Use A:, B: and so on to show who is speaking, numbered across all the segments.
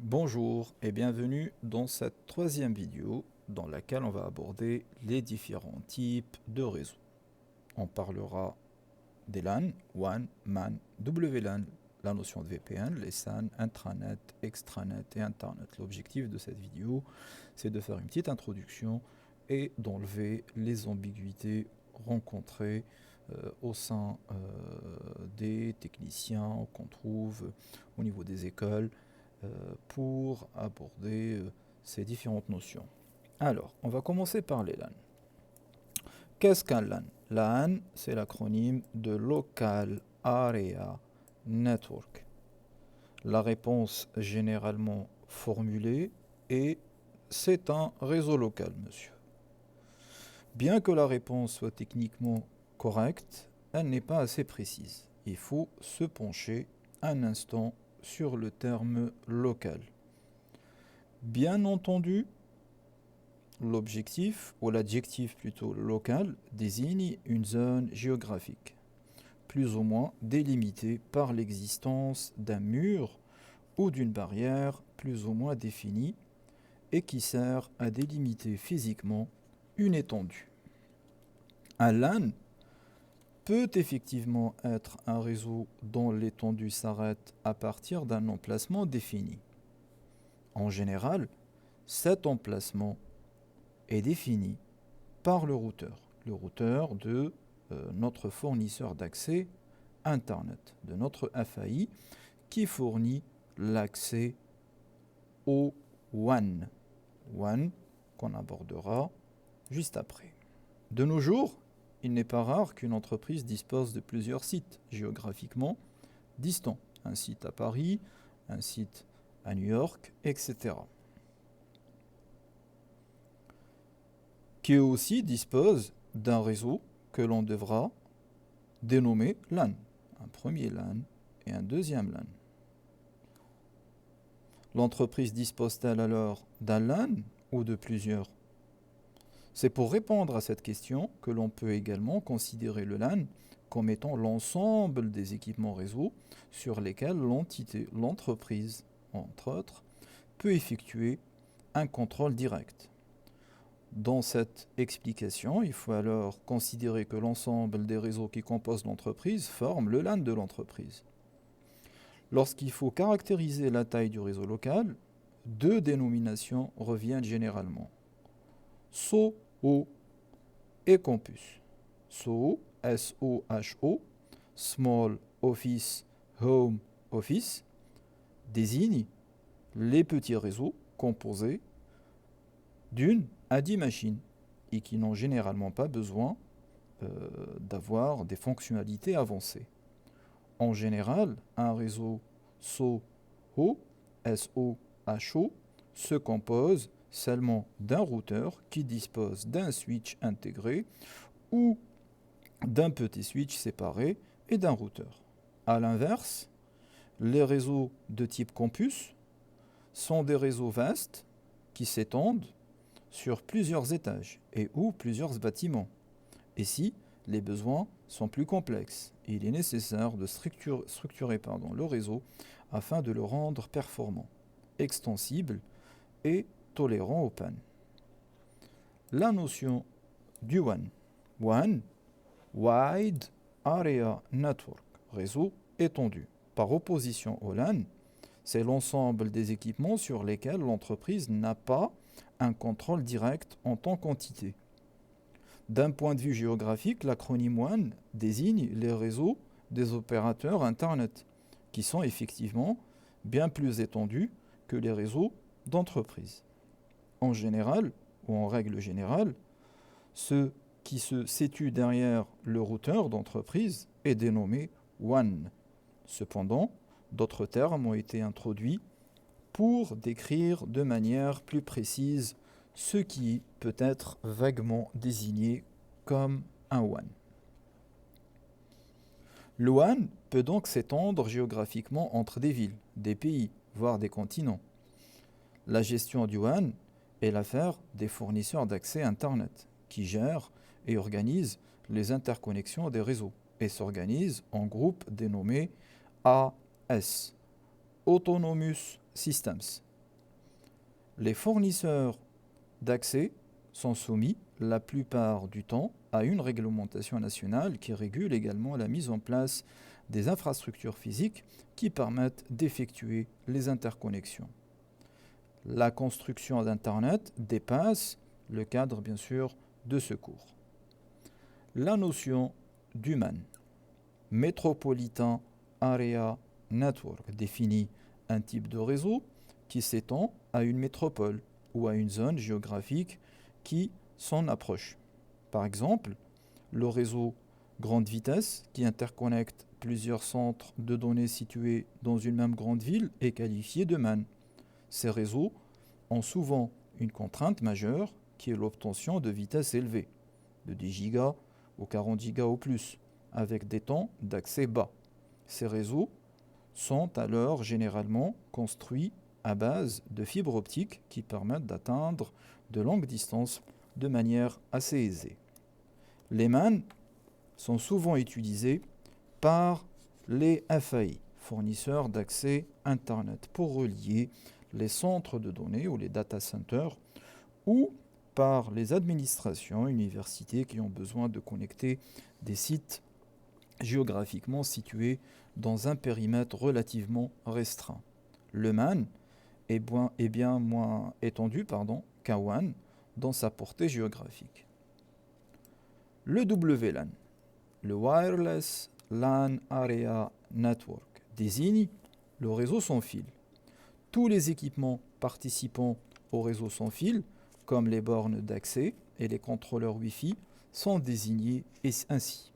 A: Bonjour et bienvenue dans cette troisième vidéo dans laquelle on va aborder les différents types de réseaux. On parlera des LAN, WAN, MAN, WLAN, la notion de VPN, les SAN, intranet, extranet et Internet. L'objectif de cette vidéo, c'est de faire une petite introduction et d'enlever les ambiguïtés rencontrées au sein des techniciens qu'on trouve au niveau des écoles pour aborder ces différentes notions. Alors, on va commencer par les LAN. Qu'est-ce qu'un LAN? LAN, c'est l'acronyme de Local Area Network. La réponse généralement formulée est c'est un réseau local, monsieur. Bien que la réponse soit techniquement correcte, elle n'est pas assez précise. Il faut se pencher un instant sur le terme local. Bien entendu, l'objectif, ou l'adjectif plutôt local, désigne une zone géographique, plus ou moins délimitée par l'existence d'un mur ou d'une barrière plus ou moins définie et qui sert à délimiter physiquement une étendue. Un LAN peut effectivement être un réseau dont l'étendue s'arrête à partir d'un emplacement défini. En général, cet emplacement est défini par le routeur de notre fournisseur d'accès Internet, de notre FAI, qui fournit l'accès au WAN. WAN qu'on abordera juste après. De nos jours, il n'est pas rare qu'une entreprise dispose de plusieurs sites géographiquement distants. Un site à Paris, un site à New York, etc. Qui aussi dispose d'un réseau que l'on devra dénommer LAN. Un premier LAN et un deuxième LAN. L'entreprise dispose-t-elle alors d'un LAN ou de plusieurs? C'est pour répondre à cette question que l'on peut également considérer le LAN comme étant l'ensemble des équipements réseau sur lesquels l'entreprise, entre autres, peut effectuer un contrôle direct. Dans cette explication, il faut alors considérer que l'ensemble des réseaux qui composent l'entreprise forment le LAN de l'entreprise. Lorsqu'il faut caractériser la taille du réseau local, deux dénominations reviennent généralement. SOHO et Campus. SOHO, S-O-H-O, Small Office Home Office, désigne les petits réseaux composés d'une à 10 machines et qui n'ont généralement pas besoin d'avoir des fonctionnalités avancées. En général, un réseau SOHO, S-O-H-O, se compose seulement d'un routeur qui dispose d'un switch intégré ou d'un petit switch séparé et d'un routeur. A l'inverse, les réseaux de type campus sont des réseaux vastes qui s'étendent sur plusieurs étages et ou plusieurs bâtiments. Et si les besoins sont plus complexes, il est nécessaire de structurer le réseau afin de le rendre performant, extensible et tolérant aux pannes. La notion du WAN. WAN, Wide Area Network, réseau étendu. Par opposition au LAN, c'est l'ensemble des équipements sur lesquels l'entreprise n'a pas un contrôle direct en tant qu'entité. D'un point de vue géographique, l'acronyme WAN désigne les réseaux des opérateurs Internet, qui sont effectivement bien plus étendus que les réseaux d'entreprise. En général, ou en règle générale, ce qui se situe derrière le routeur d'entreprise est dénommé WAN. Cependant, d'autres termes ont été introduits pour décrire de manière plus précise ce qui peut être vaguement désigné comme un WAN. Le WAN peut donc s'étendre géographiquement entre des villes, des pays, voire des continents. La gestion du WAN est l'affaire des fournisseurs d'accès Internet, qui gèrent et organisent les interconnexions des réseaux et s'organisent en groupes dénommés AS, Autonomous Systems, Les fournisseurs d'accès sont soumis la plupart du temps à une réglementation nationale qui régule également la mise en place des infrastructures physiques qui permettent d'effectuer les interconnexions. La construction d'Internet dépasse le cadre, bien sûr, de ce cours. La notion d'humain, Metropolitan Area Network, définit un type de réseau qui s'étend à une métropole ou à une zone géographique qui s'en approche. Par exemple, le réseau grande vitesse qui interconnecte plusieurs centres de données situés dans une même grande ville est qualifié de MAN. Ces réseaux ont souvent une contrainte majeure qui est l'obtention de vitesses élevées, de 10 gigas ou 40 gigas ou plus, avec des temps d'accès bas. Ces réseaux sont alors généralement construits à base de fibres optiques qui permettent d'atteindre de longues distances de manière assez aisée. Les MAN sont souvent utilisés par les FAI, fournisseurs d'accès Internet, pour relier les centres de données ou les data centers, ou par les administrations, universités qui ont besoin de connecter des sites géographiquement situés dans un périmètre relativement restreint. Le MAN est bien moins étendu qu'un WAN dans sa portée géographique. Le WLAN, le Wireless LAN Area Network, désigne le réseau sans fil. Tous les équipements participant au réseau sans fil, comme les bornes d'accès et les contrôleurs Wi-Fi, sont désignés ainsi.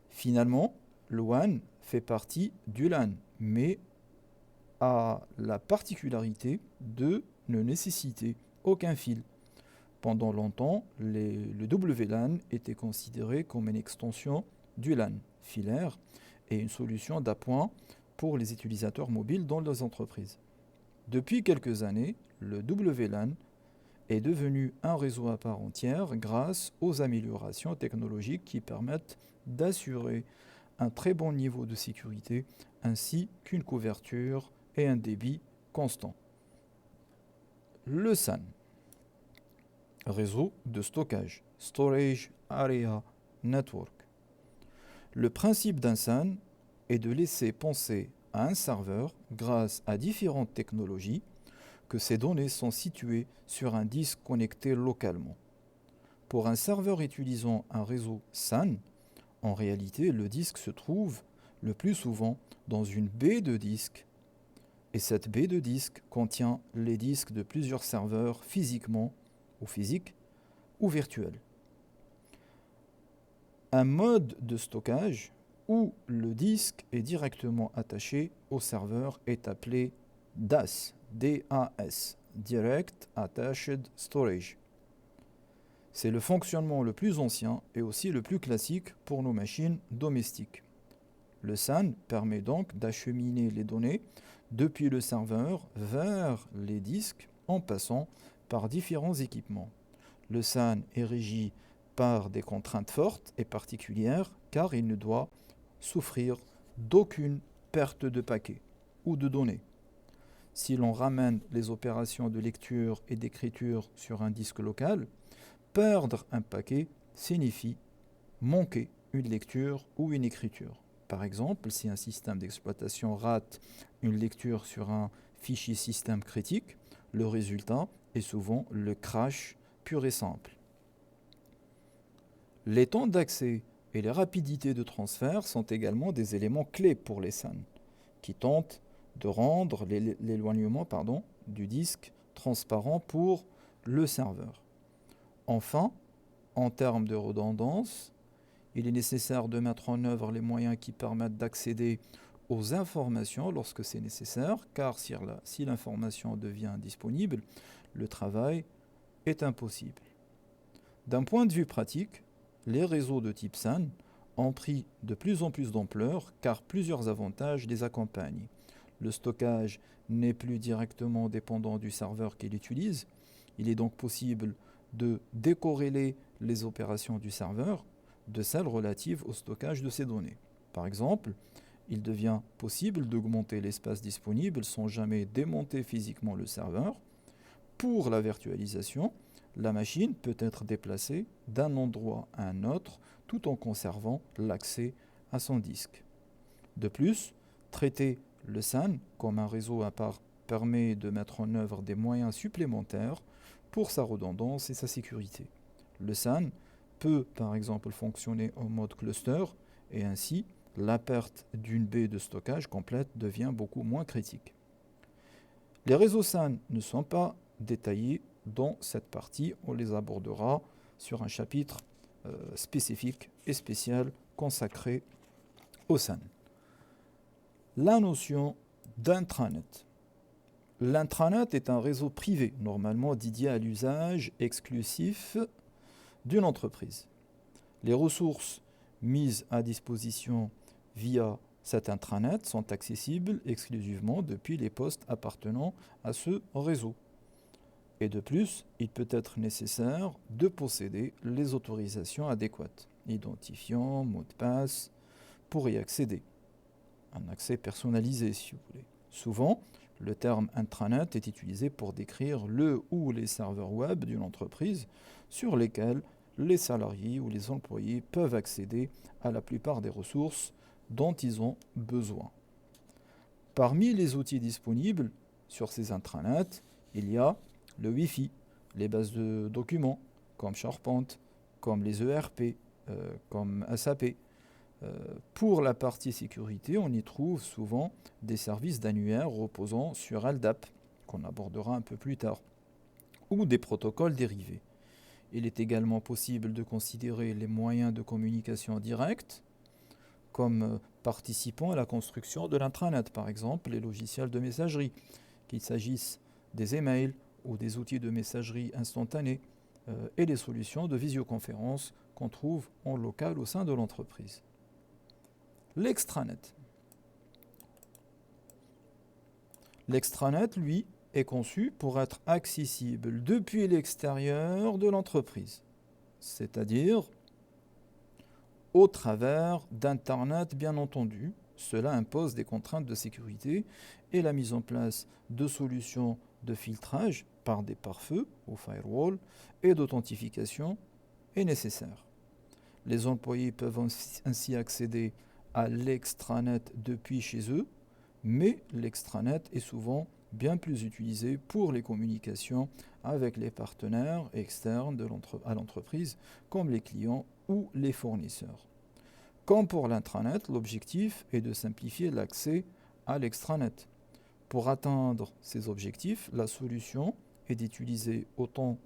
A: Finalement, le WAN fait partie du LAN, mais a la particularité de ne nécessiter aucun fil. Pendant longtemps, le WLAN était considéré comme une extension du LAN filaire et une solution d'appoint pour les utilisateurs mobiles dans les entreprises. Depuis quelques années, le WLAN est devenu un réseau à part entière grâce aux améliorations technologiques qui permettent d'assurer un très bon niveau de sécurité ainsi qu'une couverture et un débit constant. Le SAN, réseau de stockage, Storage Area Network. Le principe d'un SAN est de laisser penser à un serveur, grâce à différentes technologies, que ces données sont situées sur un disque connecté localement. Pour un serveur utilisant un réseau SAN, en réalité, le disque se trouve le plus souvent dans une baie de disques. Et cette baie de disques contient les disques de plusieurs serveurs physiquement ou physiques ou virtuels. Un mode de stockage où le disque est directement attaché au serveur est appelé DAS, D-A-S, Direct Attached Storage. C'est le fonctionnement le plus ancien et aussi le plus classique pour nos machines domestiques. Le SAN permet donc d'acheminer les données depuis le serveur vers les disques en passant par différents équipements. Le SAN est régi par des contraintes fortes et particulières car il ne doit souffrir d'aucune perte de paquets ou de données. Si l'on ramène les opérations de lecture et d'écriture sur un disque local, perdre un paquet signifie manquer une lecture ou une écriture. Par exemple, si un système d'exploitation rate une lecture sur un fichier système critique, le résultat est souvent le crash pur et simple. Les temps d'accès et les rapidités de transfert sont également des éléments clés pour les SAN, qui tentent de rendre l'éloignement du disque transparent pour le serveur. Enfin, en termes de redondance, il est nécessaire de mettre en œuvre les moyens qui permettent d'accéder aux informations lorsque c'est nécessaire, car si l'information devient indisponible, le travail est impossible. D'un point de vue pratique, les réseaux de type SAN ont pris de plus en plus d'ampleur car plusieurs avantages les accompagnent. Le stockage n'est plus directement dépendant du serveur qu'il utilise. Il est donc possible de décorréler les opérations du serveur de celles relatives au stockage de ces données. Par exemple, il devient possible d'augmenter l'espace disponible sans jamais démonter physiquement le serveur. Pour la virtualisation, la machine peut être déplacée d'un endroit à un autre tout en conservant l'accès à son disque. De plus, traiter le SAN comme un réseau à part permet de mettre en œuvre des moyens supplémentaires pour sa redondance et sa sécurité. Le SAN peut par exemple fonctionner en mode cluster et ainsi la perte d'une baie de stockage complète devient beaucoup moins critique. Les réseaux SAN ne sont pas détaillés dans cette partie, on les abordera sur un chapitre spécifique et spécial consacré au SAN. La notion d'intranet. L'intranet est un réseau privé, normalement dédié à l'usage exclusif d'une entreprise. Les ressources mises à disposition via cet intranet sont accessibles exclusivement depuis les postes appartenant à ce réseau. Et de plus, il peut être nécessaire de posséder les autorisations adéquates, identifiant, mot de passe, pour y accéder. Un accès personnalisé, si vous voulez. Souvent, le terme intranet est utilisé pour décrire le ou les serveurs web d'une entreprise sur lesquels les salariés ou les employés peuvent accéder à la plupart des ressources dont ils ont besoin. Parmi les outils disponibles sur ces intranets, il y a le Wi-Fi, les bases de documents comme SharePoint, comme les ERP, comme SAP. Pour la partie sécurité, on y trouve souvent des services d'annuaire reposant sur LDAP, qu'on abordera un peu plus tard, ou des protocoles dérivés. Il est également possible de considérer les moyens de communication directe comme participant à la construction de l'intranet, par exemple les logiciels de messagerie, qu'il s'agisse des emails ou des outils de messagerie instantanée et les solutions de visioconférence qu'on trouve en local au sein de l'entreprise. L'extranet. L'extranet, lui, est conçu pour être accessible depuis l'extérieur de l'entreprise, c'est-à-dire au travers d'Internet, bien entendu. Cela impose des contraintes de sécurité et la mise en place de solutions de filtrage par des pare-feux ou firewall et d'authentification est nécessaire. Les employés peuvent ainsi accéder à l'extranet depuis chez eux, mais l'extranet est souvent bien plus utilisé pour les communications avec les partenaires externes à l'entreprise, comme les clients ou les fournisseurs. Comme pour l'intranet, l'objectif est de simplifier l'accès à l'extranet. Pour atteindre ces objectifs, la solution est d'utiliser autant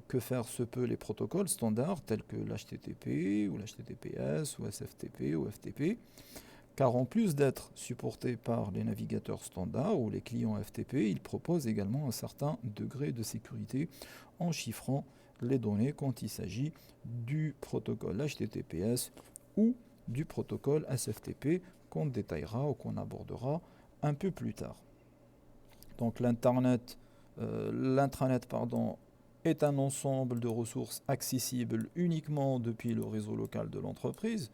A: que faire se peut les protocoles standards tels que l'HTTP ou l'HTTPS ou SFTP ou FTP, car en plus d'être supporté par les navigateurs standards ou les clients FTP, il propose également un certain degré de sécurité en chiffrant les données quand il s'agit du protocole HTTPS ou du protocole SFTP qu'on détaillera ou qu'on abordera un peu plus tard. Donc l'intranet est un ensemble de ressources accessibles uniquement depuis le réseau local de l'entreprise.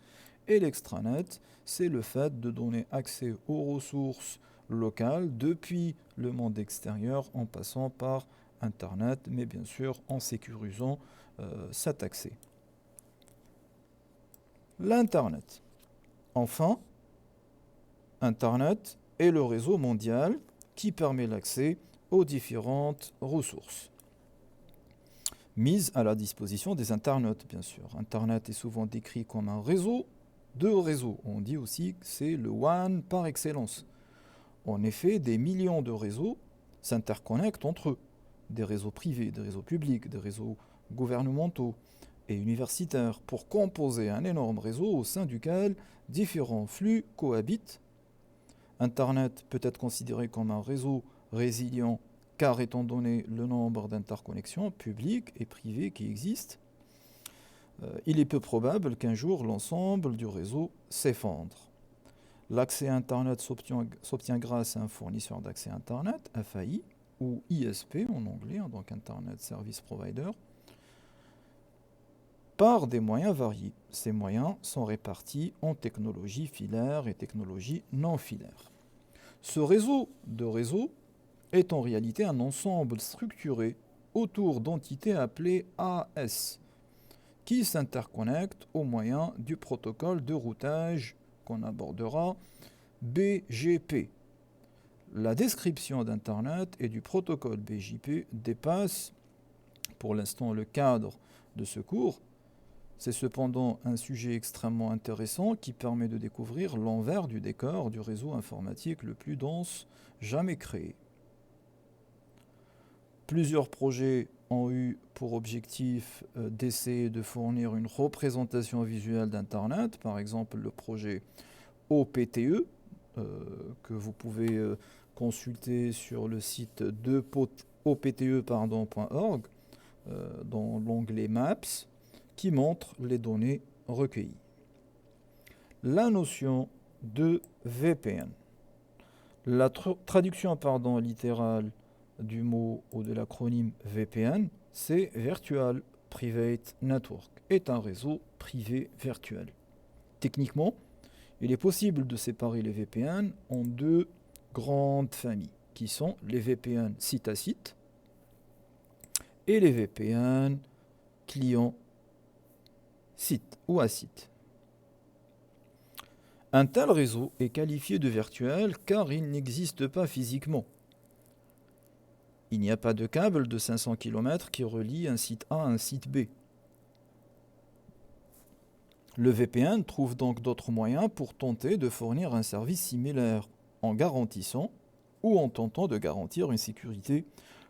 A: Et l'extranet, c'est le fait de donner accès aux ressources locales depuis le monde extérieur en passant par Internet, mais bien sûr en sécurisant cet accès. L'Internet. Enfin, Internet est le réseau mondial qui permet l'accès aux différentes ressources mises à la disposition des internautes, bien sûr. Internet est souvent décrit comme un réseau de réseaux. On dit aussi que c'est le WAN par excellence. En effet, des millions de réseaux s'interconnectent entre eux. Des réseaux privés, des réseaux publics, des réseaux gouvernementaux et universitaires pour composer un énorme réseau au sein duquel différents flux cohabitent. Internet peut être considéré comme un réseau résilient car étant donné le nombre d'interconnexions publiques et privées qui existent, il est peu probable qu'un jour l'ensemble du réseau s'effondre. L'accès à Internet s'obtient grâce à un fournisseur d'accès Internet, FAI, ou ISP en anglais, donc Internet Service Provider, par des moyens variés. Ces moyens sont répartis en technologies filaires et technologies non filaires. Ce réseau de réseaux est en réalité un ensemble structuré autour d'entités appelées AS, qui s'interconnectent au moyen du protocole de routage qu'on abordera BGP. La description d'Internet et du protocole BGP dépasse pour l'instant le cadre de ce cours. C'est cependant un sujet extrêmement intéressant qui permet de découvrir l'envers du décor du réseau informatique le plus dense jamais créé. Plusieurs projets ont eu pour objectif d'essayer de fournir une représentation visuelle d'Internet, par exemple le projet OPTE, que vous pouvez consulter sur le site de opte.org dans l'onglet Maps, qui montre les données recueillies. La notion de VPN. La traduction littérale du mot ou de l'acronyme VPN, c'est Virtual Private Network, est un réseau privé virtuel. Techniquement, il est possible de séparer les VPN en deux grandes familles, qui sont les VPN site à site et les VPN client site ou à site. Un tel réseau est qualifié de virtuel car il n'existe pas physiquement. Il n'y a pas de câble de 500 km qui relie un site A à un site B. Le VPN trouve donc d'autres moyens pour tenter de fournir un service similaire en garantissant ou en tentant de garantir une sécurité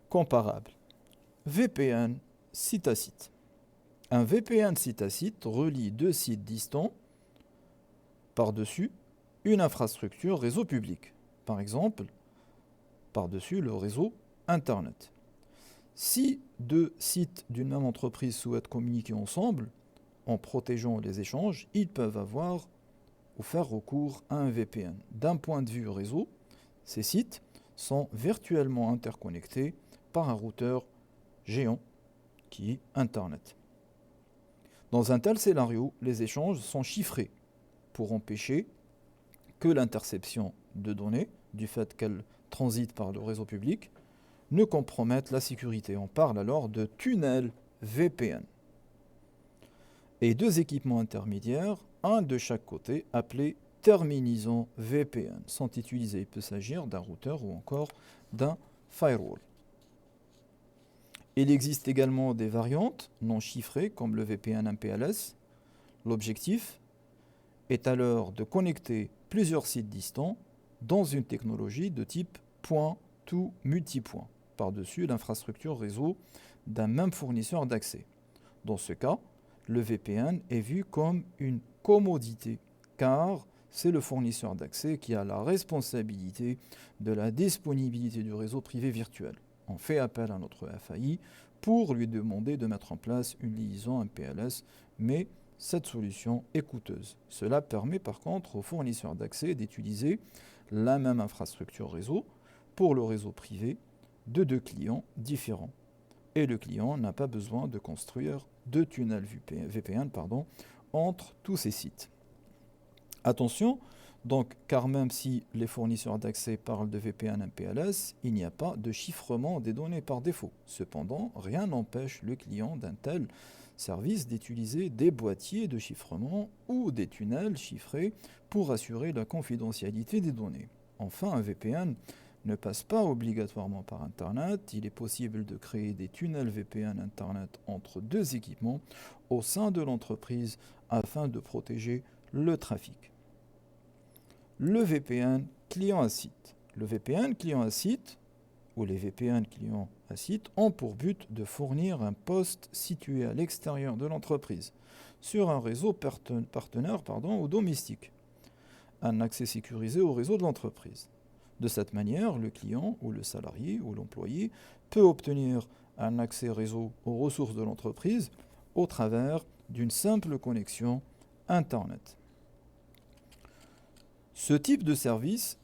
A: comparable. VPN site à site. Un VPN site à site relie deux sites distants par-dessus une infrastructure réseau public, par exemple par-dessus le réseau Internet. Si deux sites d'une même entreprise souhaitent communiquer ensemble, en protégeant les échanges, ils peuvent avoir ou faire recours à un VPN. D'un point de vue réseau, ces sites sont virtuellement interconnectés par un routeur géant qui est Internet. Dans un tel scénario, les échanges sont chiffrés pour empêcher que l'interception de données, du fait qu'elles transitent par le réseau public, ne compromette la sécurité. On parle alors de tunnel VPN. Et deux équipements intermédiaires, un de chaque côté, appelés terminaisons VPN, sont utilisés. Il peut s'agir d'un routeur ou encore d'un firewall. Il existe également des variantes non chiffrées comme le VPN MPLS. L'objectif est alors de connecter plusieurs sites distants dans une technologie de type point-to-multipoint par-dessus l'infrastructure réseau d'un même fournisseur d'accès. Dans ce cas, le VPN est vu comme une commodité car c'est le fournisseur d'accès qui a la responsabilité de la disponibilité du réseau privé virtuel. On fait appel à notre FAI pour lui demander de mettre en place une liaison MPLS, mais cette solution est coûteuse. Cela permet par contre aux fournisseurs d'accès d'utiliser la même infrastructure réseau pour le réseau privé de deux clients différents. Et le client n'a pas besoin de construire deux tunnels VPN entre tous ces sites. Attention, donc, car même si les fournisseurs d'accès parlent de VPN MPLS, il n'y a pas de chiffrement des données par défaut. Cependant, rien n'empêche le client d'un tel service d'utiliser des boîtiers de chiffrement ou des tunnels chiffrés pour assurer la confidentialité des données. Enfin, un VPN ne passe pas obligatoirement par Internet. Il est possible de créer des tunnels VPN Internet entre deux équipements au sein de l'entreprise afin de protéger le trafic. Le VPN client à site. Le VPN client à site ou les VPN client à site ont pour but de fournir un poste situé à l'extérieur de l'entreprise sur un réseau partenaire ou domestique, un accès sécurisé au réseau de l'entreprise. De cette manière, le client ou le salarié ou l'employé peut obtenir un accès réseau aux ressources de l'entreprise au travers d'une simple connexion Internet. Ce type de service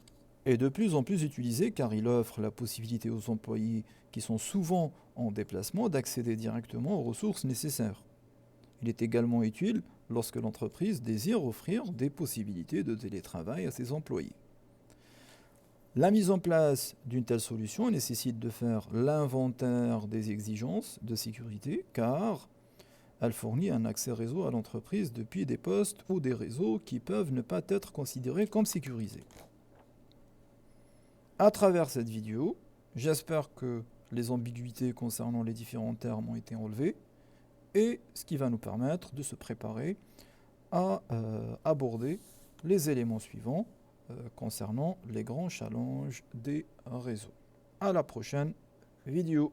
A: est de plus en plus utilisé car il offre la possibilité aux employés qui sont souvent en déplacement d'accéder directement aux ressources nécessaires. Il est également utile lorsque l'entreprise désire offrir des possibilités de télétravail à ses employés. La mise en place d'une telle solution nécessite de faire l'inventaire des exigences de sécurité car elle fournit un accès réseau à l'entreprise depuis des postes ou des réseaux qui peuvent ne pas être considérés comme sécurisés. À travers cette vidéo, j'espère que les ambiguïtés concernant les différents termes ont été enlevées et ce qui va nous permettre de se préparer à aborder les éléments suivants concernant les grands challenges des réseaux. À la prochaine vidéo.